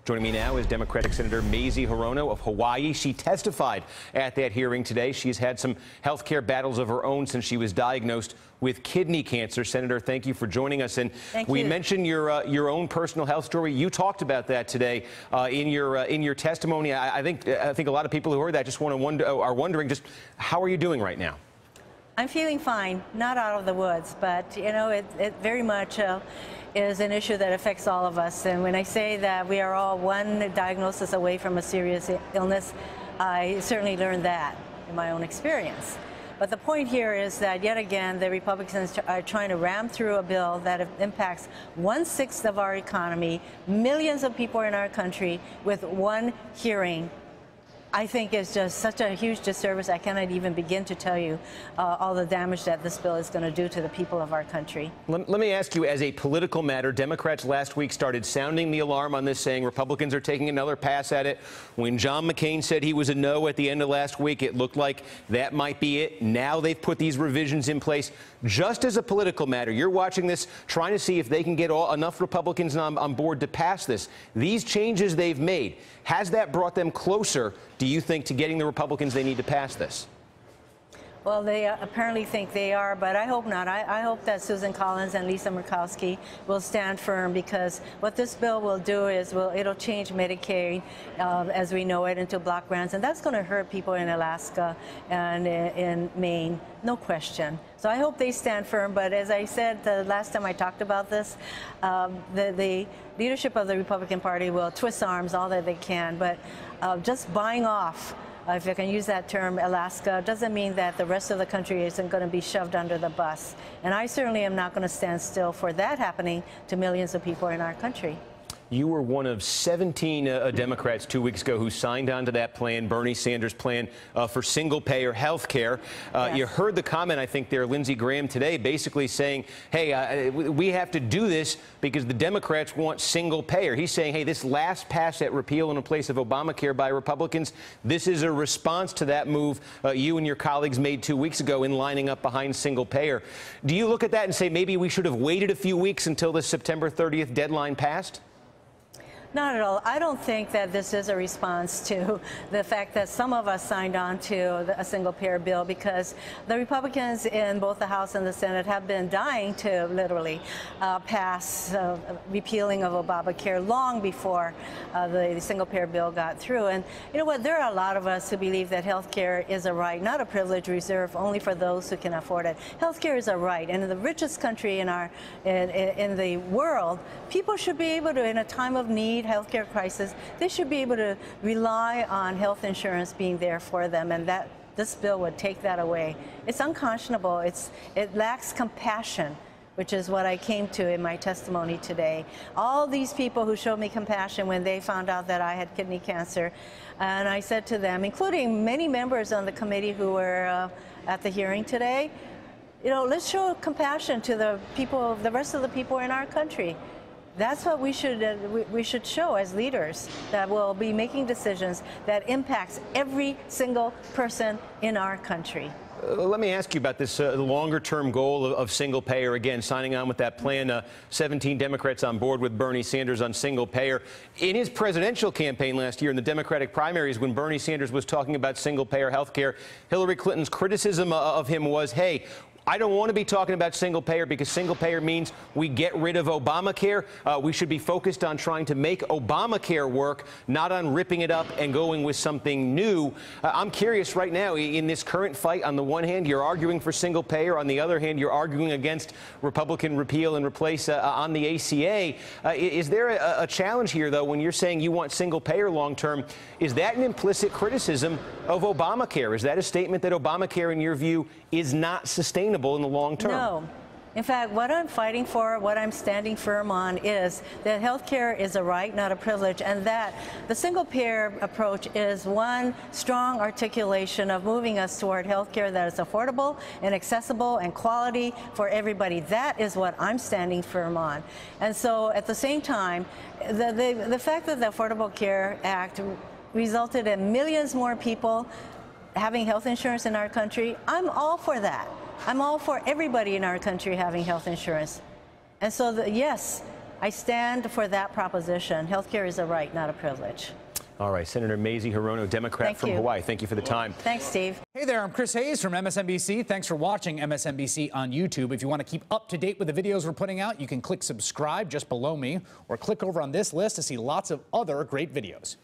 Joining me now is Democratic Senator Mazie Hirono of Hawaii. She testified at that hearing today. She's had some health care battles of her own since she was diagnosed with kidney cancer. Senator, thank you for joining us. And we mentioned your own personal health story. You talked about that today in your testimony. I think a lot of people who heard that just are wondering just how are you doing right now? I'm feeling fine, not out of the woods, but you know, it very much is an issue that affects all of us. And when I say that we are all one diagnosis away from a serious illness, I certainly learned that in my own experience. But the point here is that, yet again, the Republicans are trying to ram through a bill that impacts 1/6 of our economy, millions of people in our country, with one hearing. I think it's just such a huge disservice. I cannot even begin to tell you all the damage that this bill is going to do to the people of our country. Let me ask you, as a political matter, Democrats last week started sounding the alarm on this, saying Republicans are taking another pass at it. When John McCain said he was a no at the end of last week, it looked like that might be it. Now they've put these revisions in place. Just as a political matter, you're watching this, trying to see if they can get enough Republicans on board to pass this. These changes they've made, has that brought them closer, do you think, to getting the Republicans they need to pass this? Well, they apparently think they are, but I hope not. I hope that Susan Collins and Lisa Murkowski will stand firm, because what this bill will do is it'll change Medicaid as we know it into block grants, and that's going to hurt people in Alaska and in Maine, no question. So I hope they stand firm. But as I said the last time I talked about this, the leadership of the Republican Party will twist arms all that they can, but just buying off, if I can use that term, Alaska, doesn't mean that the rest of the country isn't going to be shoved under the bus. And I certainly am not going to stand still for that happening to millions of people in our country. You were one of 17 Democrats 2 weeks ago who signed on to that plan, Bernie Sanders' plan for single-payer health care. Yes. You heard the comment, I think, there, Lindsey Graham today, basically saying, hey, we have to do this because the Democrats want single-payer. He's saying, hey, this last pass at repeal in place of Obamacare by Republicans, this is a response to that move you and your colleagues made 2 weeks ago in lining up behind single-payer. Do you look at that and say maybe we should have waited a few weeks until the September 30th deadline passed? Not at all. I don't think that this is a response to the fact that some of us signed on to a single-payer bill, because the Republicans in both the House and the Senate have been dying to literally pass repealing of Obamacare long before the single-payer bill got through. And you know what? There are a lot of us who believe that health care is a right, not a privilege reserved only for those who can afford it. Health care is a right, and in the richest country in the world, people should be able to, in a time of need, healthcare crisis, they should be able to rely on health insurance being there for them, and that this bill would take that away. It's unconscionable. It lacks compassion, which is what I came to in my testimony today. All these people who showed me compassion when they found out that I had kidney cancer, and I said to them, including many members on the committee who were at the hearing today, you know, let's show compassion to the people, the rest of the people in our country. That's what we should show as leaders, that will be making decisions that impacts every single person in our country. Let me ask you about this longer-term goal of single-payer. Again, signing on with that plan, 17 Democrats on board with Bernie Sanders on single-payer. In his presidential campaign last year in the Democratic primaries, when Bernie Sanders was talking about single-payer health care, Hillary Clinton's criticism of him was, hey, I don't want to be talking about single-payer because single-payer means we get rid of Obamacare. We should be focused on trying to make Obamacare work, not on ripping it up and going with something new. I'm curious right now, in this current fight, on the one hand, you're arguing for single-payer. On the other hand, you're arguing against Republican repeal and replace on the ACA. Is there a challenge here, though, when you're saying you want single-payer long-term? Is that an implicit criticism of Obamacare? Is that a statement that Obamacare, in your view, is not sustainable in the long term? No. In fact, what I'm fighting for, what I'm standing firm on, is that health care is a right, not a privilege, and that the single-payer approach is one strong articulation of moving us toward health care that is affordable and accessible and quality for everybody. That is what I'm standing firm on. And so at the same time, the fact that the Affordable Care Act resulted in millions more people having health insurance in our country, I'm all for that. I'm all for everybody in our country having health insurance. And so, yes, I stand for that proposition. Healthcare is a right, not a privilege. All right, Senator Mazie Hirono, Democrat from Hawaii. Thank you for the time. Thanks, Steve. Hey there, I'm Chris Hayes from MSNBC. Thanks for watching MSNBC on YouTube. If you want to keep up to date with the videos we're putting out, you can click subscribe just below me or click over on this list to see lots of other great videos.